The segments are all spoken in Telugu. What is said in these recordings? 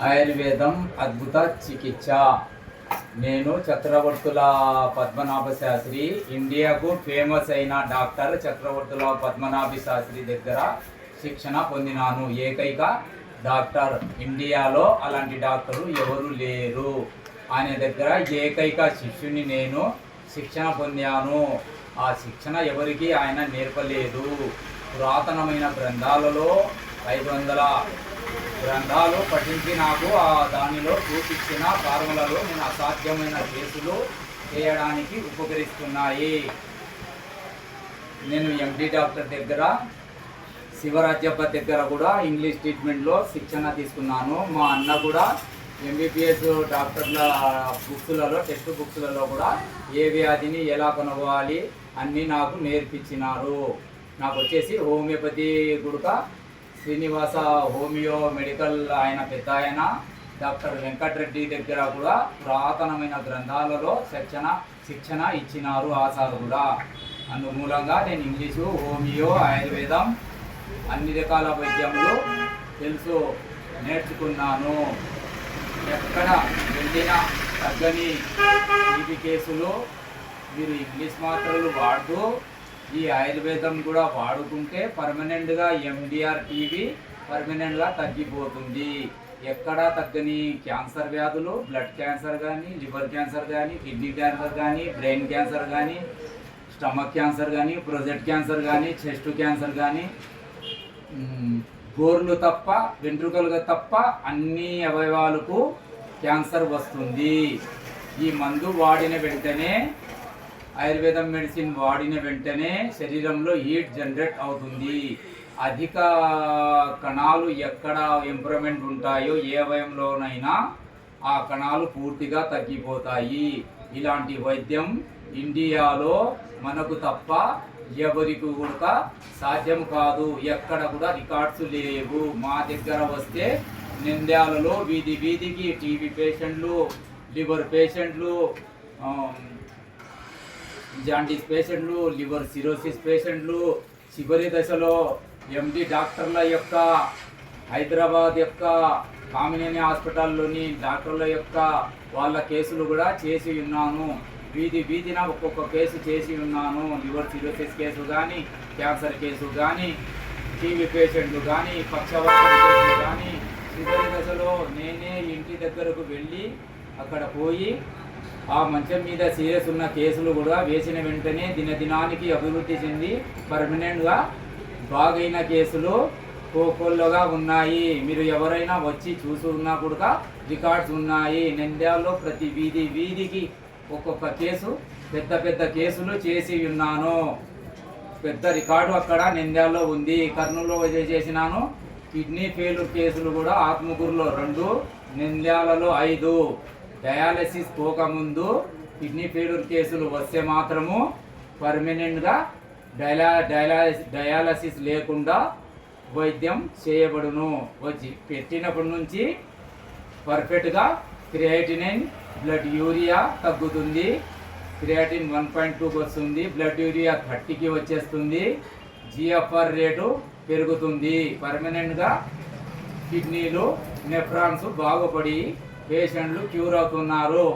ఆయుర్వేదం అద్భుత చికిత్స. నేను చక్రవర్తుల పద్మనాభ శాస్త్రి, ఇండియాకు ఫేమస్ అయిన డాక్టర్ చక్రవర్తుల పద్మనాభ శాస్త్రి దగ్గర శిక్షణ పొందినాను. ఏకైక డాక్టర్ ఇండియాలో, అలాంటి డాక్టరు ఎవరు లేరు. ఆయన దగ్గర ఏకైక శిష్యుని నేను శిక్షణ పొందాను. ఆ శిక్షణ ఎవరికి ఆయన నేర్పలేదు. పురాతనమైన గ్రంథాలలో 500 గ్రంథాలు పఠించి నాకు దానిలో చూపించిన ఫార్ములాలు నేను అసాధ్యమైన కేసులు చేయడానికి ఉపకరిస్తున్నాయి. నేను ఎండి డాక్టర్ దగ్గర, శివరాజ్యప్ప దగ్గర కూడా ఇంగ్లీష్ ట్రీట్మెంట్లో శిక్షణ తీసుకున్నాను. మా అన్న కూడా ఎంబీబీఎస్ డాక్టర్ల బుక్స్లలో, టెక్స్ట్ బుక్స్లలో కూడా ఏ వ్యాధిని ఎలా కనుగొనాలి అన్నీ నాకు నేర్పించినారు. నాకు వచ్చేసి హోమియోపతి గుడక శ్రీనివాస హోమియో మెడికల్ ఆయన పెద్ద ఆయన డాక్టర్ వెంకటరెడ్డి దగ్గర కూడా పురాతనమైన గ్రంథాలలో శిక్షణ ఇచ్చినారు ఆ సార్ కూడా. అందుమూలంగా నేను ఇంగ్లీషు, హోమియో, ఆయుర్వేదం అన్ని రకాల వైద్యములు నేర్చుకున్నాను. ఎక్కడ వెళ్ళినా తగ్గని టీబీ కేసులు మీరు ఇంగ్లీష్ మాత్రలు వాడుతూ ఈ ఆయుర్వేదం కూడా వాడుకుంటే పర్మనెంట్గా ఎండిఆర్ టీబీ పర్మనెంట్గా తగ్గిపోతుంది. ఎక్కడా తగ్గని క్యాన్సర్ వ్యాధులు, బ్లడ్ క్యాన్సర్ కానీ, లివర్ క్యాన్సర్ కానీ, కిడ్నీ క్యాన్సర్ కానీ, బ్రెయిన్ క్యాన్సర్ కానీ, స్టమక్ క్యాన్సర్ కానీ, ప్రొజెట్ క్యాన్సర్ కానీ, చెస్ట్ క్యాన్సర్ కానీ, గోర్లు తప్ప, వెంట్రుకలుగా తప్ప అన్ని అవయవాలకు క్యాన్సర్ వస్తుంది. ఈ మందు వాడిన వెంటనే, ఆయుర్వేదం మెడిసిన్ వాడిన వెంటనే శరీరంలో హీట్ జనరేట్ అవుతుంది. అధిక కణాలు ఎక్కడ ఇంప్రూవ్మెంట్ ఉంటాయో ఏ అవయంలోనైనా ఆ కణాలు పూర్తిగా తగ్గిపోతాయి. ఇలాంటి వైద్యం ఇండియాలో మనకు తప్ప ఎవరికి కూడా సాధ్యం కాదు. ఎక్కడ కూడా రికార్డ్స్ లేవు. మా దగ్గర వస్తే నింద్యాలలో వీధి వీధికి టీబీ పేషెంట్లు, లివర్ పేషెంట్లు, జాండీస్ పేషెంట్లు, లివర్ సిరోసిస్ పేషెంట్లు, చివరి దశలో ఎండి డాక్టర్ల యొక్క, హైదరాబాద్ యొక్క కామినేని హాస్పిటల్లోని డాక్టర్ల యొక్క వాళ్ళ కేసులు కూడా చేసి ఉన్నాను. వీధి వీధిన ఒక్కొక్క కేసు చేసి ఉన్నాను. లివర్ సిరోసిస్ కేసు కానీ, క్యాన్సర్ కేసు కానీ, టీబీ పేషెంట్లు కానీ, పక్షవాతం కేసులు కానీ, చివరి దశలో నేనే ఇంటి దగ్గరకు వెళ్ళి అక్కడ పోయి ఆ మంచం మీద సీరియస్ ఉన్న కేసులు కూడా వేసిన వెంటనే దినదినానికి అభివృద్ధి చెంది పర్మనెంట్గా బాగైన కేసులు కోకొల్లగా ఉన్నాయి. మీరు ఎవరైనా వచ్చి చూసి ఉన్నా కూడా రికార్డ్స్ ఉన్నాయి. నంద్యాలలో ప్రతి వీధి వీధికి ఒక్కొక్క కేసు, పెద్ద పెద్ద కేసులు చేసి ఉన్నాను. పెద్ద రికార్డు అక్కడ నంద్యాలలో ఉంది. కర్నూలులో చేసినాను. కిడ్నీ ఫెయిల్యూర్ కేసులు కూడా ఆత్మకూరులో 2, నంద్యాలలో 5. డయాలసిస్ పోకముందు కిడ్నీ ఫెయిల్యూర్ కేసులు వస్తే మాత్రము పర్మనెంట్గా డయాలసిస్ లేకుండా వైద్యం చేయబడును. వచ్చి పెట్టినప్పటి నుంచి పర్ఫెక్ట్గా క్రియాటినిన్, బ్లడ్ యూరియా తగ్గుతుంది. క్రియాటిన్ 1.2కి వస్తుంది, బ్లడ్ యూరియా 30కి వచ్చేస్తుంది, జిఎఫ్ఆర్ రేటు పెరుగుతుంది. పర్మనెంట్గా కిడ్నీలు, నెఫ్రాన్స్ బాగుపడి పేషెంట్లు క్యూర్ అవుతున్నారు.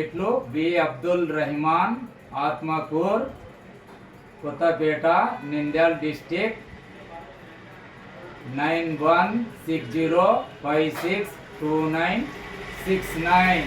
ఇట్లు బి అబ్దుల్ రహమాన్, ఆత్మకూర్, కొత్తపేట, నంద్యాల డిస్టిక్ 9160562969.